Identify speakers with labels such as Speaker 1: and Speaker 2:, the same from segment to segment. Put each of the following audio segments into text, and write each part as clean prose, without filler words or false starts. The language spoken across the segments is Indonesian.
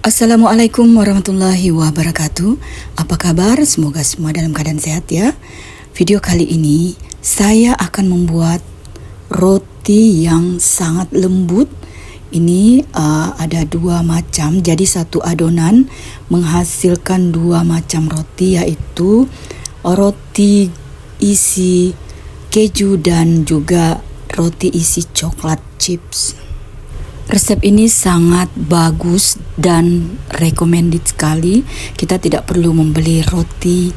Speaker 1: Assalamualaikum warahmatullahi wabarakatuh. Apa kabar? Semoga semua dalam keadaan sehat ya. Video kali ini saya akan membuat roti yang sangat lembut. Ini ada dua macam, jadi satu adonan menghasilkan dua macam roti, yaitu roti isi keju dan juga roti isi coklat chips. Resep ini sangat bagus dan recommended sekali. Kita tidak perlu membeli roti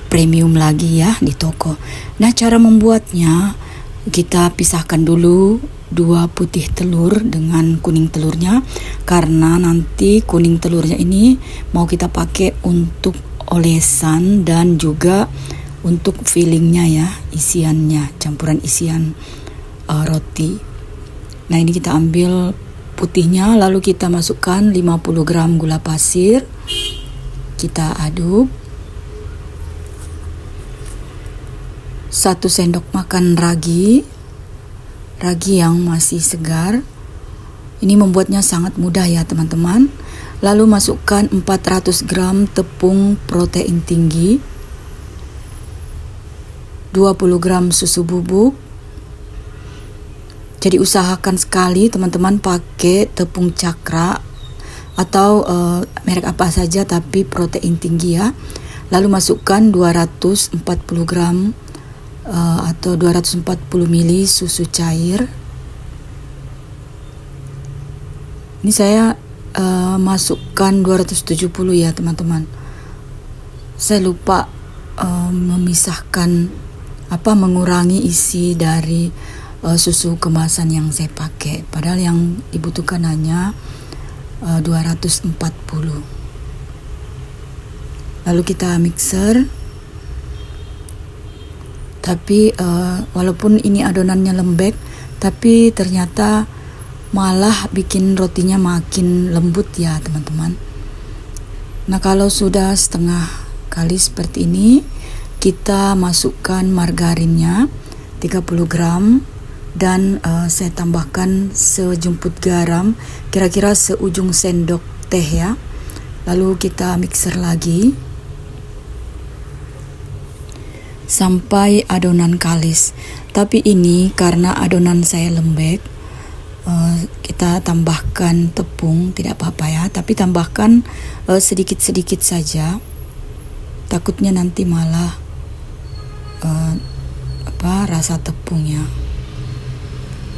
Speaker 1: premium lagi ya di toko. Nah, cara membuatnya, kita pisahkan dulu dua putih telur dengan kuning telurnya, karena nanti kuning telurnya ini mau kita pakai untuk olesan dan juga untuk fillingnya ya, isiannya, campuran isian roti. Nah, ini kita ambil putihnya, lalu kita masukkan 50 gram gula pasir. Kita aduk. 1 sendok makan ragi yang masih segar. Ini membuatnya sangat mudah ya teman-teman. Lalu masukkan 400 gram tepung protein tinggi, 20 gram susu bubuk. Jadi usahakan sekali teman-teman pakai tepung cakra atau merek apa saja tapi protein tinggi ya. Lalu masukkan 240 gram atau 240 ml susu cair. Ini saya masukkan 270 ya teman-teman. Saya lupa mengurangi isi dari susu kemasan yang saya pakai, padahal yang dibutuhkan hanya 240. Lalu kita mixer. Tapi walaupun ini adonannya lembek, tapi ternyata malah bikin rotinya makin lembut ya teman-teman. Nah, kalau sudah setengah kali seperti ini, kita masukkan margarinnya 30 gram. Dan saya tambahkan sejumput garam, kira-kira seujung sendok teh ya. Lalu kita mixer lagi sampai adonan kalis. Tapi ini karena adonan saya lembek, kita tambahkan tepung, tidak apa-apa ya, tapi tambahkan sedikit-sedikit saja. Takutnya nanti malah rasa tepungnya.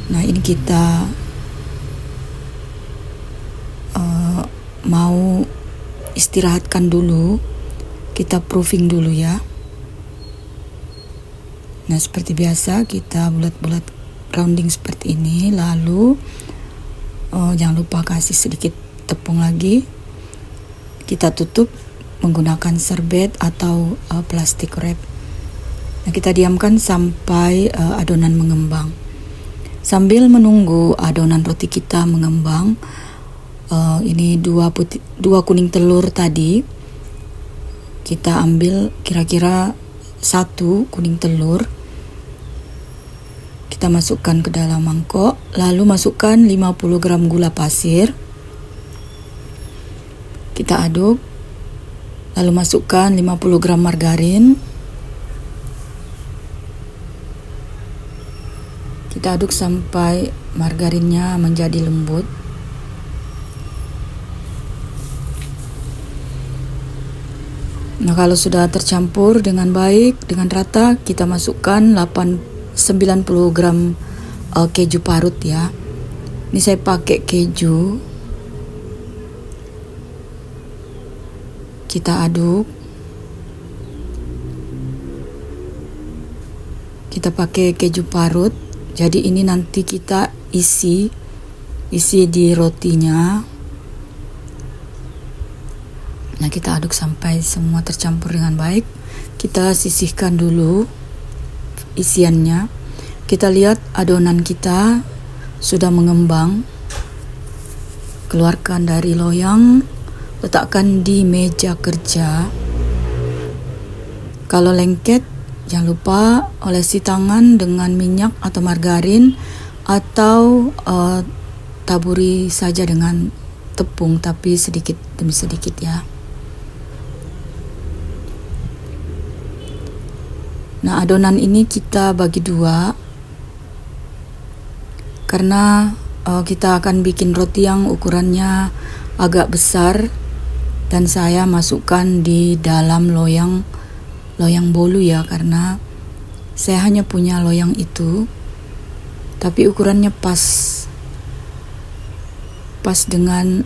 Speaker 1: Nah, ini kita mau istirahatkan dulu, kita proofing dulu ya. Nah, seperti biasa kita bulat-bulat rounding seperti ini. Lalu jangan lupa kasih sedikit tepung lagi. Kita tutup menggunakan serbet atau plastik wrap. Nah, kita diamkan sampai adonan mengembang. Sambil menunggu adonan roti kita mengembang, ini dua kuning telur tadi, kita ambil kira-kira 1 kuning telur. Kita masukkan ke dalam mangkok, lalu masukkan 50 gram gula pasir. Kita aduk, lalu masukkan 50 gram margarin. Kita aduk sampai margarinnya menjadi lembut. Nah, kalau sudah tercampur dengan baik, dengan rata, kita masukkan 90 gram keju parut ya. Ini saya pakai keju. Kita aduk. Kita pakai keju parut. Jadi ini nanti kita isi di rotinya. Nah, kita aduk sampai semua tercampur dengan baik. Kita sisihkan dulu isiannya. Kita lihat adonan kita sudah mengembang. Keluarkan dari loyang, letakkan di meja kerja. Kalau lengket, jangan lupa olesi tangan dengan minyak atau margarin, atau taburi saja dengan tepung, tapi sedikit demi sedikit ya. Nah, adonan ini kita bagi dua karena kita akan bikin roti yang ukurannya agak besar, dan saya masukkan di dalam loyang bolu ya, karena saya hanya punya loyang itu, tapi ukurannya pas dengan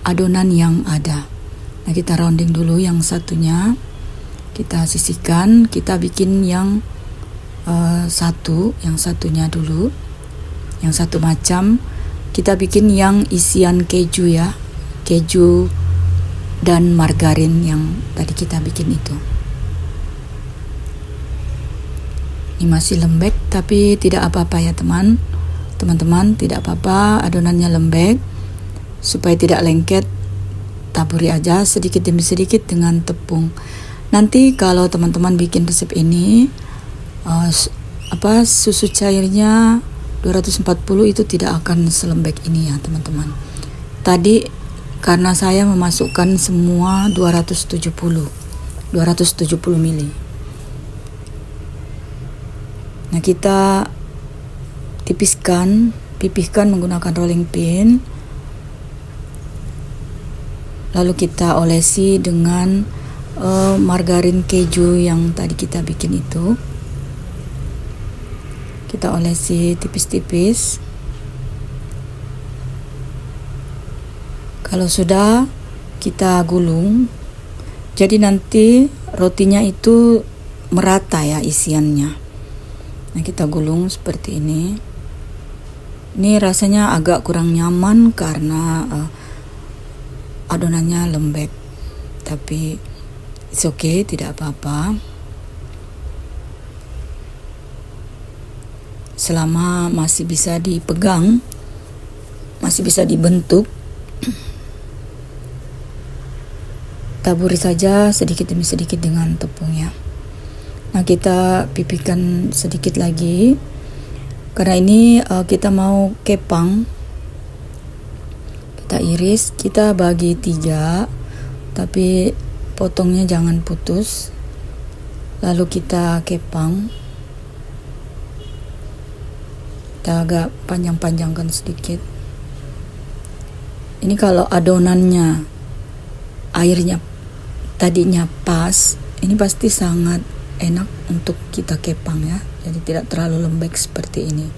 Speaker 1: adonan yang ada. Nah, kita rounding dulu yang satunya, kita sisihkan, kita bikin yang yang satunya dulu, yang satu macam. Kita bikin yang isian keju ya, keju dan margarin yang tadi kita bikin itu. Ini masih lembek, tapi tidak apa-apa ya teman-teman, tidak apa-apa, adonannya lembek. Supaya tidak lengket, taburi aja sedikit demi sedikit dengan tepung. Nanti kalau teman-teman bikin resep ini, susu cairnya 240 itu tidak akan selembek ini ya teman-teman. Tadi karena saya memasukkan semua 270 ml. Nah, kita pipihkan menggunakan rolling pin. Lalu kita olesi dengan margarin keju yang tadi kita bikin itu. Kita olesi tipis-tipis. Kalau sudah, kita gulung. Jadi nanti rotinya itu merata ya isiannya. Nah, kita gulung seperti ini. Ini rasanya agak kurang nyaman karena adonannya lembek, tapi it's okay, tidak apa-apa. Selama masih bisa dipegang, masih bisa dibentuk, taburi saja sedikit demi sedikit dengan tepungnya. Nah, kita pipihkan sedikit lagi karena ini kita mau kepang. Kita iris, kita bagi 3, tapi potongnya jangan putus. Lalu kita kepang, kita agak panjang-panjangkan sedikit. Ini kalau adonannya airnya tadinya pas, ini pasti sangat enak untuk kita kepang ya, jadi tidak terlalu lembek seperti ini.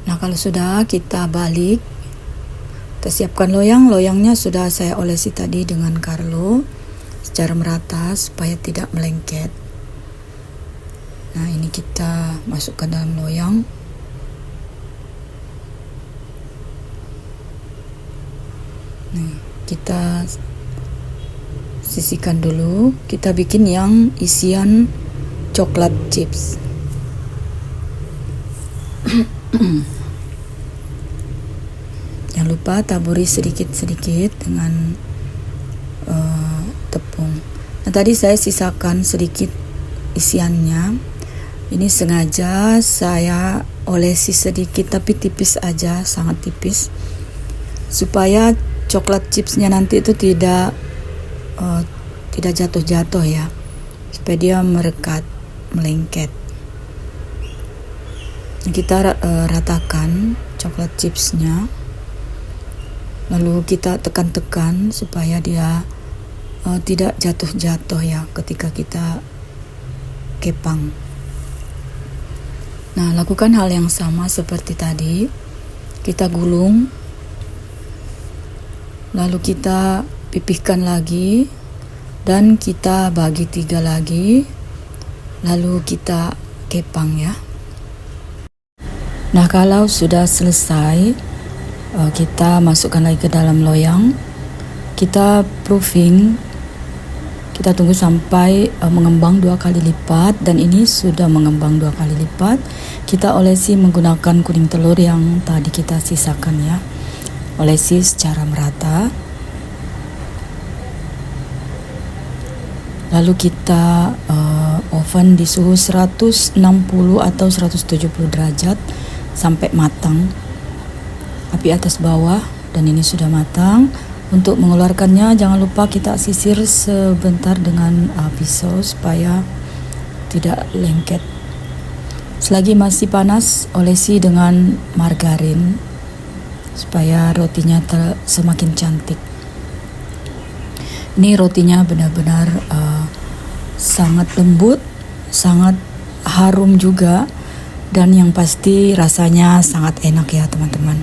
Speaker 1: Nah, kalau sudah, kita balik, kita siapkan loyangnya sudah saya olesi tadi dengan Carlo secara merata supaya tidak melengket. Nah, ini kita masukkan dalam loyang. Nih, kita sisihkan dulu. Kita bikin yang isian coklat chips. Jangan lupa taburi sedikit-sedikit dengan tepung. Nah, tadi saya sisakan sedikit isiannya. Ini sengaja saya olesi sedikit, tapi tipis aja, sangat tipis, supaya coklat chipsnya nanti itu tidak jatuh-jatuh ya, supaya dia merekat, melengket. Kita ratakan coklat chipsnya, lalu kita tekan-tekan supaya dia tidak jatuh-jatuh ya ketika kita kepang. Nah, lakukan hal yang sama seperti tadi. Kita gulung, lalu kita pipihkan lagi, dan kita bagi 3 lagi, lalu kita kepang ya. Nah, kalau sudah selesai, kita masukkan lagi ke dalam loyang. Kita proofing, kita tunggu sampai mengembang 2 kali lipat, dan ini sudah mengembang 2 kali lipat. Kita olesi menggunakan kuning telur yang tadi kita sisakan ya. Olesi secara merata. Lalu kita oven di suhu 160 atau 170 derajat sampai matang. Api atas bawah, dan ini sudah matang. Untuk mengeluarkannya jangan lupa kita sisir sebentar dengan pisau supaya tidak lengket. Selagi masih panas, olesi dengan margarin supaya rotinya semakin cantik. Ini rotinya benar-benar sangat lembut, sangat harum juga, dan yang pasti rasanya sangat enak ya teman-teman.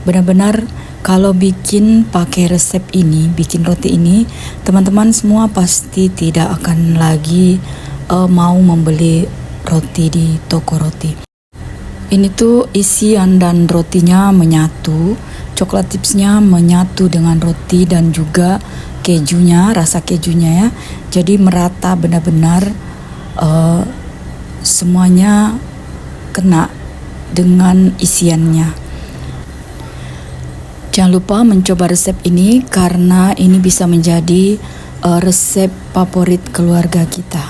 Speaker 1: Benar-benar kalau bikin pakai resep ini, bikin roti ini, teman-teman semua pasti tidak akan lagi mau membeli roti di toko roti. Ini tuh isian dan rotinya menyatu, coklat chipsnya menyatu dengan roti dan juga kejunya, rasa kejunya ya. Jadi merata benar-benar semuanya kena dengan isiannya. Jangan lupa mencoba resep ini karena ini bisa menjadi resep favorit keluarga kita.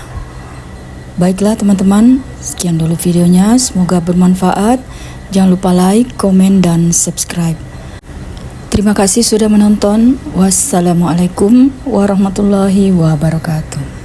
Speaker 1: Baiklah teman-teman, sekian dulu videonya, semoga bermanfaat. Jangan lupa like, komen, dan subscribe. Terima kasih sudah menonton. Wassalamualaikum warahmatullahi wabarakatuh.